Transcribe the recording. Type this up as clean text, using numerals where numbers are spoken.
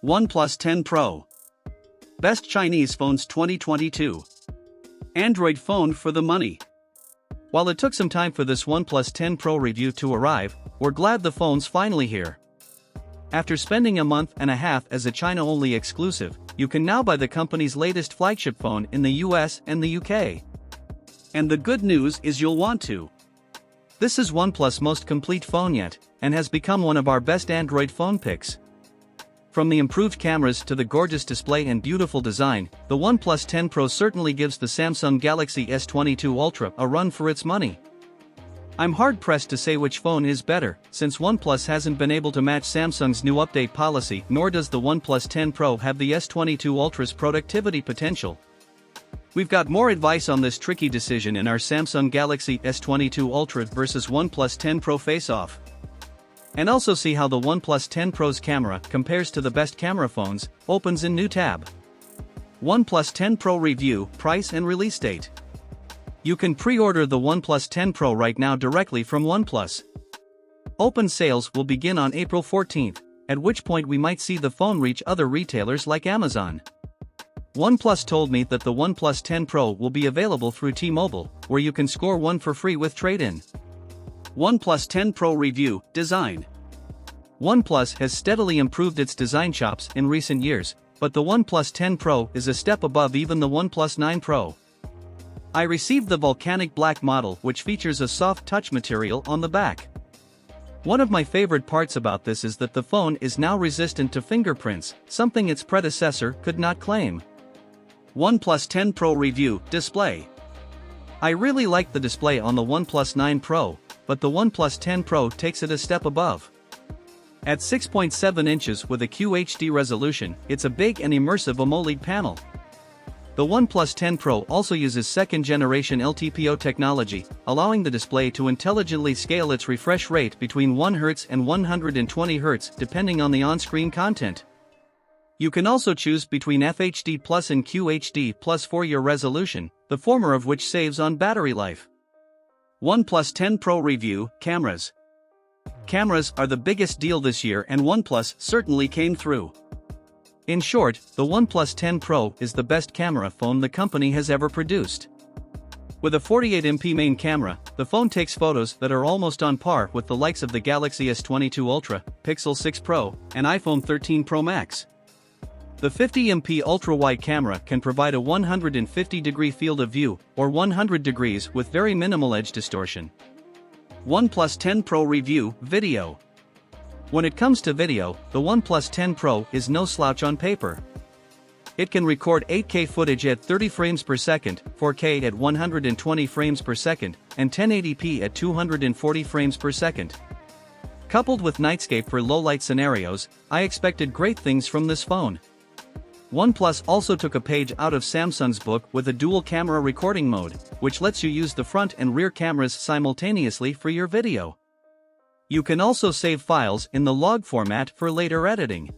OnePlus 10 Pro. Best Chinese Phones 2022. Android phone for the money. While it took some time for this OnePlus 10 Pro review to arrive, we're glad the phone's finally here. After spending a month and a half as a China-only exclusive, you can now buy the company's latest flagship phone in the US and the UK. And the good news is you'll want to. This is OnePlus' most complete phone yet, and has become one of our best Android phone picks. From the improved cameras to the gorgeous display and beautiful design, the OnePlus 10 Pro certainly gives the Samsung Galaxy S22 Ultra a run for its money. I'm hard-pressed to say which phone is better, since OnePlus hasn't been able to match Samsung's new update policy, nor does the OnePlus 10 Pro have the S22 Ultra's productivity potential. We've got more advice on this tricky decision in our Samsung Galaxy S22 Ultra versus OnePlus 10 Pro face-off. And also see how the OnePlus 10 Pro's camera compares to the best camera phones, opens in new tab. OnePlus 10 Pro review, price and release date. You can pre-order the OnePlus 10 Pro right now directly from OnePlus. Open sales will begin on April 14th, at which point we might see the phone reach other retailers like Amazon. OnePlus told me that the OnePlus 10 Pro will be available through T-Mobile, where you can score one for free with trade-in. OnePlus 10 Pro review, design. OnePlus has steadily improved its design chops in recent years, but the OnePlus 10 Pro is a step above even the OnePlus 9 Pro. I received the Volcanic black model, which features a soft touch material on the back. One of my favorite parts about this is that the phone is now resistant to fingerprints, something its predecessor could not claim. OnePlus 10 Pro review, display. I really like the display on the OnePlus 9 Pro, but the OnePlus 10 Pro takes it a step above. At 6.7 inches with a QHD resolution, it's a big and immersive AMOLED panel. The OnePlus 10 Pro also uses second-generation LTPO technology, allowing the display to intelligently scale its refresh rate between 1 Hz and 120 Hz depending on the on-screen content. You can also choose between FHD Plus and QHD Plus for your resolution, the former of which saves on battery life. OnePlus 10 Pro review, cameras. Cameras are the biggest deal this year and OnePlus certainly came through. In short, the OnePlus 10 Pro is the best camera phone the company has ever produced. With a 48MP main camera, the phone takes photos that are almost on par with the likes of the Galaxy S22 Ultra, Pixel 6 Pro, and iPhone 13 Pro Max. The 50MP ultra-wide camera can provide a 150-degree field of view, or 100 degrees with very minimal edge distortion. OnePlus 10 Pro review, video. When it comes to video, the OnePlus 10 Pro is no slouch on paper. It can record 8K footage at 30 frames per second, 4K at 120 frames per second, and 1080p at 240 frames per second. Coupled with nightscape for low-light scenarios, I expected great things from this phone. OnePlus also took a page out of Samsung's book with a dual-camera recording mode, which lets you use the front and rear cameras simultaneously for your video. You can also save files in the log format for later editing.